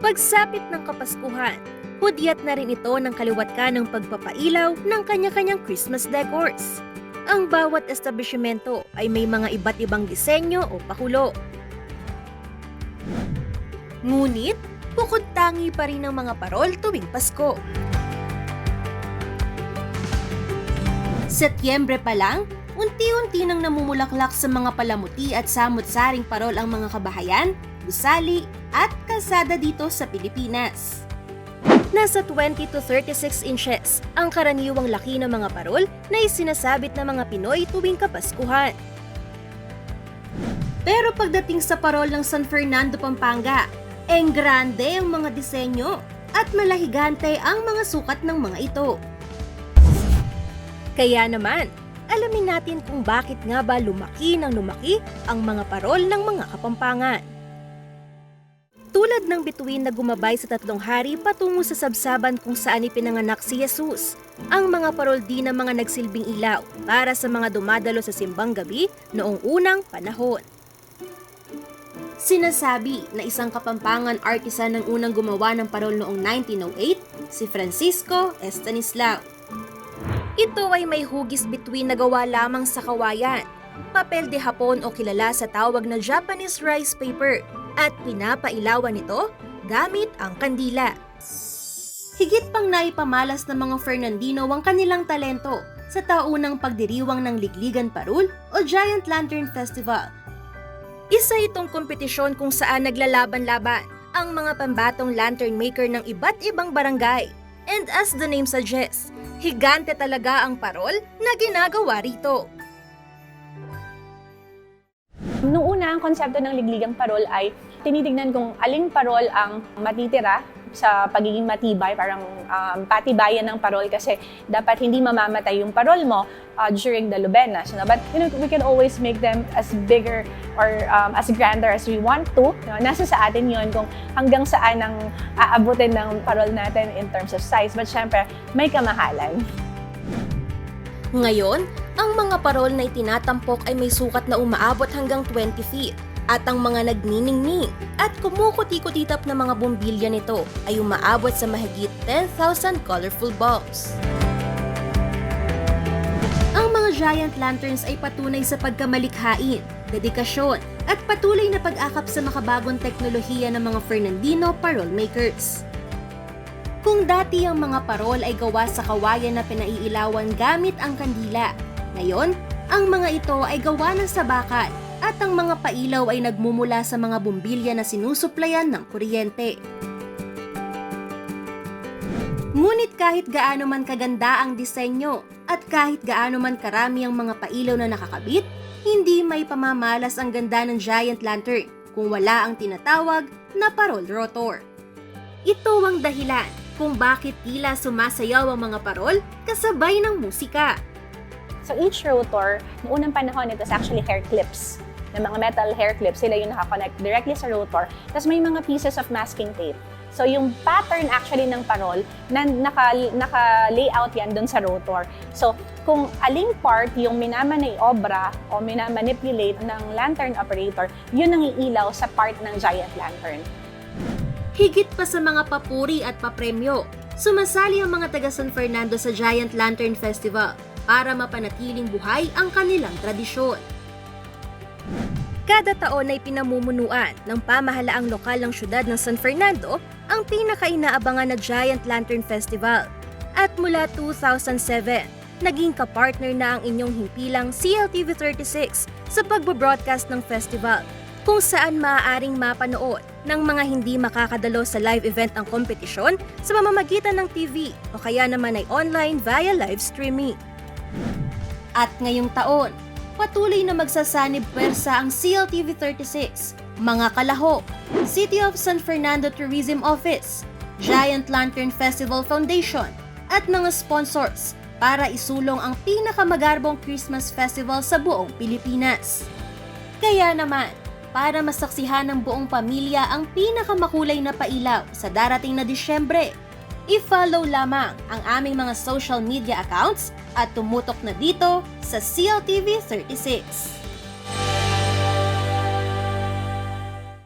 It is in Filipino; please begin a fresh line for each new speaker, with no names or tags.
Pagsapit ng Kapaskuhan, hudyat na rin ito ng kaliwat ka ng pagpapailaw ng kanya-kanyang Christmas decors. Ang bawat establishmento ay may mga iba't ibang disenyo o pakulo. Ngunit, bukod tangi pa rin ang mga parol tuwing Pasko. Setyembre pa lang, unti-unti nang namumulaklak sa mga palamuti at samot-saring parol ang mga kabahayan, gusali at kalsada dito sa Pilipinas. Nasa 20 to 36 inches ang karaniwang laki ng mga parol na isinasabit ng mga Pinoy tuwing Kapaskuhan. Pero pagdating sa parol ng San Fernando, Pampanga, grande ang mga disenyo at malahigante ang mga sukat ng mga ito. Kaya naman, alamin natin kung bakit nga ba lumaki ang mga parol ng mga Kapampangan. Tulad ng bituin na gumabay sa 3 hari patungo sa sabsaban kung saan ipinanganak si Jesus, ang mga parol din ng mga nagsilbing ilaw para sa mga dumadalo sa simbang gabi noong unang panahon. Sinasabi na isang Kapampangan artisan ang unang gumawa ng parol noong 1908, si Francisco Estanislao. Ito ay may hugis bituin na gawa lamang sa kawayan, papel de hapon o kilala sa tawag na Japanese rice paper, at pinapailawan ito gamit ang kandila. Higit pang naipamalas ng mga Fernandino ang kanilang talento sa taunang pagdiriwang ng Ligligan Parol o Giant Lantern Festival. Isa itong kompetisyon kung saan naglalaban-laban ang mga pambatong lantern maker ng iba't ibang barangay. And as the name suggests, higante talaga ang parol na ginagawa rito.
Noong una, ang konsepto ng Ligligang Parol ay tinitignan kung aling parol ang matitira sa pagiging matibay, parang patibayan ng parol kasi dapat hindi mamamatay yung parol mo during the Lubenas. But we can always make them as bigger or as grander as we want to. Nasa sa atin yun kung hanggang saan ang aabutin ng parol natin in terms of size. But syempre, may kamahalan.
Ngayon, ang mga parol na itinatampok ay may sukat na umaabot hanggang 20 feet at ang mga nagniningning at kumukuti-kutitap na mga bombilya nito ay umaabot sa mahigit 10,000 colorful bulbs. Ang mga giant lanterns ay patunay sa pagkamalikhain, dedikasyon at patuloy na pag-akap sa makabagong teknolohiya ng mga Fernandino parol makers. Kung dati ang mga parol ay gawa sa kawayan na pinaiilawan gamit ang kandila, ngayon, ang mga ito ay gawa ng sabakal at ang mga pailaw ay nagmumula sa mga bombilya na sinusuplayan ng kuryente. Ngunit kahit gaano man kaganda ang disenyo at kahit gaano man karami ang mga pailaw na nakakabit, hindi may pamamalas ang ganda ng giant lantern kung wala ang tinatawag na parol rotor. Ito ang dahilan kung bakit tila sumasayaw ang mga parol kasabay ng musika.
So each rotor, noong unang panahon, it was actually hair clips. Na mga metal hair clips, sila yung nakakonect directly sa rotor. Tapos may mga pieces of masking tape. So yung pattern actually ng parol, naka-layout yan dun sa rotor. So kung aling part yung minamaniobra o minamanipulate ng lantern operator, yun ang iilaw sa part ng giant lantern.
Higit pa sa mga papuri at papremyo, sumasali ang mga taga San Fernando sa Giant Lantern Festival para mapanatiling buhay ang kanilang tradisyon. Kada taon ay pinamumunuan ng pamahalaang lokal ng syudad ng San Fernando ang pinakainaabangan na Giant Lantern Festival. At mula 2007, naging kapartner na ang inyong himpilang CLTV36 sa pagbo-broadcast ng festival, kung saan maaaring mapanood ng mga hindi makakadalo sa live event ang kompetisyon sa pamamagitan ng TV o kaya naman ay online via live streaming. At ngayong taon, patuloy na magsasanib pwersa ang CLTV36, mga kalahok, City of San Fernando Tourism Office, Giant Lantern Festival Foundation at mga sponsors para isulong ang pinakamagarbong Christmas festival sa buong Pilipinas. Kaya naman, para masaksihan ng buong pamilya ang pinakamakulay na pailaw sa darating na Disyembre, i-follow lamang ang aming mga social media accounts at tumutok na dito sa CLTV36.